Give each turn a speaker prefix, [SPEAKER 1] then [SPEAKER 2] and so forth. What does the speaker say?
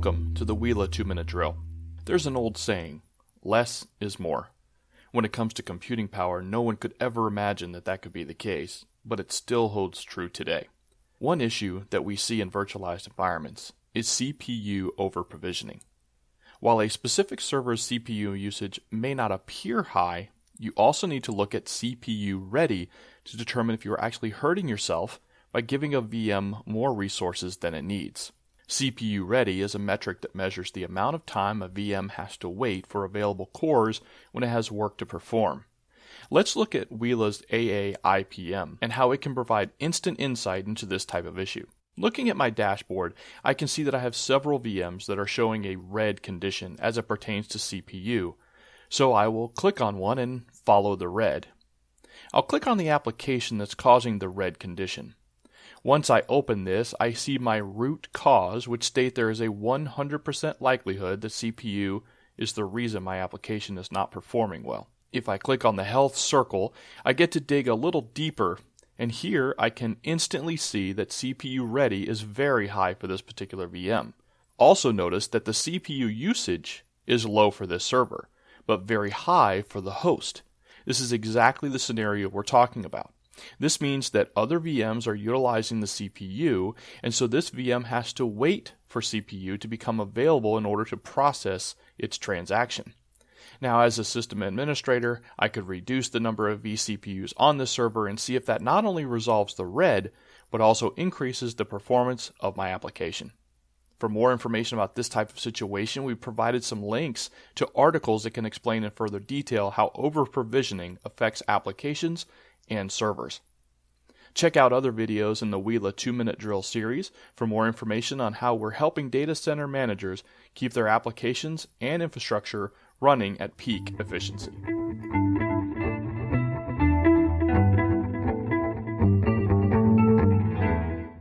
[SPEAKER 1] Welcome to the Uila 2-Minute Drill. There's an old saying, less is more. When it comes to computing power, no one could ever imagine that could be the case, but it still holds true today. One issue that we see in virtualized environments is CPU over-provisioning. While a specific server's CPU usage may not appear high, you also need to look at CPU ready to determine if you are actually hurting yourself by giving a VM more resources than it needs. CPU ready is a metric that measures the amount of time a VM has to wait for available cores when it has work to perform. Let's look at Uila's AA-IPM and how it can provide instant insight into this type of issue. Looking at my dashboard, I can see that I have several VMs that are showing a red condition as it pertains to CPU, so I will click on one and follow the red. I'll click on the application that's causing the red condition. Once I open this, I see my root cause, which state there is a 100% likelihood that CPU is the reason my application is not performing well. If I click on the health circle, I get to dig a little deeper, and here I can instantly see that CPU ready is very high for this particular VM. Also notice that the CPU usage is low for this server, but very high for the host. This is exactly the scenario we're talking about. This means that other VMs are utilizing the CPU, and so this VM has to wait for CPU to become available in order to process its transaction. Now, as a system administrator, I could reduce the number of vCPUs on the server and see if that not only resolves the red, but also increases the performance of my application. For more information about this type of situation, we've provided some links to articles that can explain in further detail how over-provisioning affects applications and servers. Check out other videos in the Uila 2-Minute Drill series for more information on how we're helping data center managers keep their applications and infrastructure running at peak efficiency.